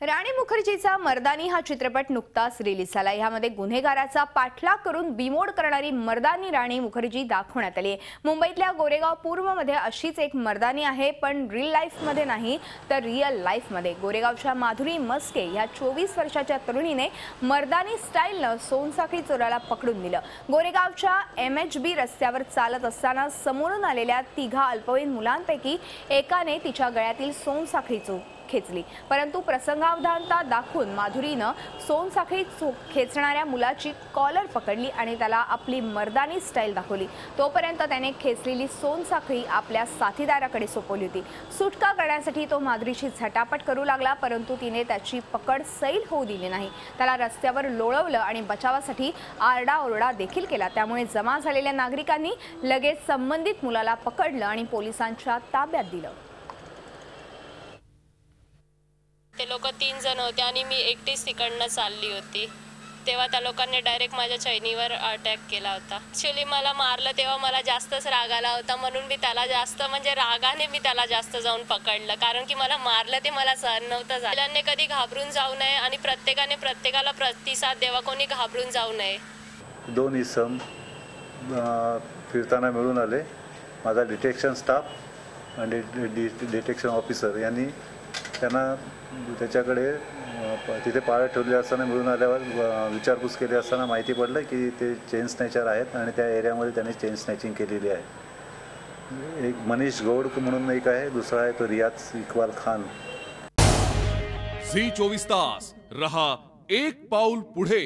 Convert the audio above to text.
राणी मुखर्जीचा मर्दानी हा चित्रपट नुकताच रिलीज झाला। यामध्ये गुन्हेगाराचा पाठलाग करून बिमोड करणारी मर्दानी राणी मुखर्जी दाखवण्यात आली। मुंबईतल्या गोरेगाव पूर्वमध्ये अशीच एक मर्दानी आहे, पण रिअल लाईफ मध्ये नाही तर रिअल लाईफ मध्ये। गोरेगावच्या माधुरी मस्के या 24 वर्षाच्या तरुणीने मर्दानी स्टाईलने सोनसाखळी चोराला पकडून दिलं। गोरेगावच्या MHB रस्त्यावर चालत असताना समोरून आलेल्या तिघा अल्पवयीन मुलांपैकी एकाने तिच्या गळ्यातील सोनसाखळी खेचली, परंतु प्रसंगावधानता दाखवून माधुरीनं सोनसाखळी खेचणाऱ्या मुलाची कॉलर पकडली आणि त्याला आपली मर्दानी स्टाईल दाखवली। तोपर्यंत त्याने खेचलेली सोनसाखळी आपल्या साथीदाराकडे सोपवली होती। सुटका करण्यासाठी तो माधुरीशी झटापट करू लागला, परंतु तिने त्याची पकड सैल होऊ दिली नाही। त्याला रस्त्यावर लोळवलं आणि बचावासाठी आरडाओरडा देखील केला। त्यामुळे जमा झालेल्या नागरिकांनी लगेच संबंधित मुलाला पकडलं आणि पोलिसांच्या ताब्यात दिलं। ते लोक 3 जण होते आणि मी एकटीच तिकडनं चालली होती। तेव्हा त्या लोकांनी डायरेक्ट माझ्या चैनीवर अटॅक केला होता। ॲक्च्युअली मला मारलं तेव्हा मला जास्तच राग आला होता, म्हणून मी त्याला जास्त रागाने मी त्याला जास्त जाऊन पकडलं, कारण की मला मारलं ते मला सहन नव्हतं झालं। मुलांनी कधी घाबरून जाऊ नये आणि प्रत्येकाने प्रत्येकाला प्रतिसाद द्यावा, कोणी घाबरून जाऊ नये। 2 इसम फिरताना मिळून आले। माझा डिटेक्शन स्टाफ आणि डिटेक्शन ऑफिसर यांनी त्यांना त्याच्याकडे तिथे पाळत ठेवले असताना मिळून आल्यावर विचारपूस केली असताना माहिती पडलं की ते चेन स्नॅचर आहेत आणि त्या एरियामध्ये त्यांनी चेन स्नॅचिंग केलेली आहे। एक मनीष गौड म्हणून एक आहे, दुसरा आहे तो रियाज इकबाल खान। झी 24 तास रहा एक पाऊल पुढे।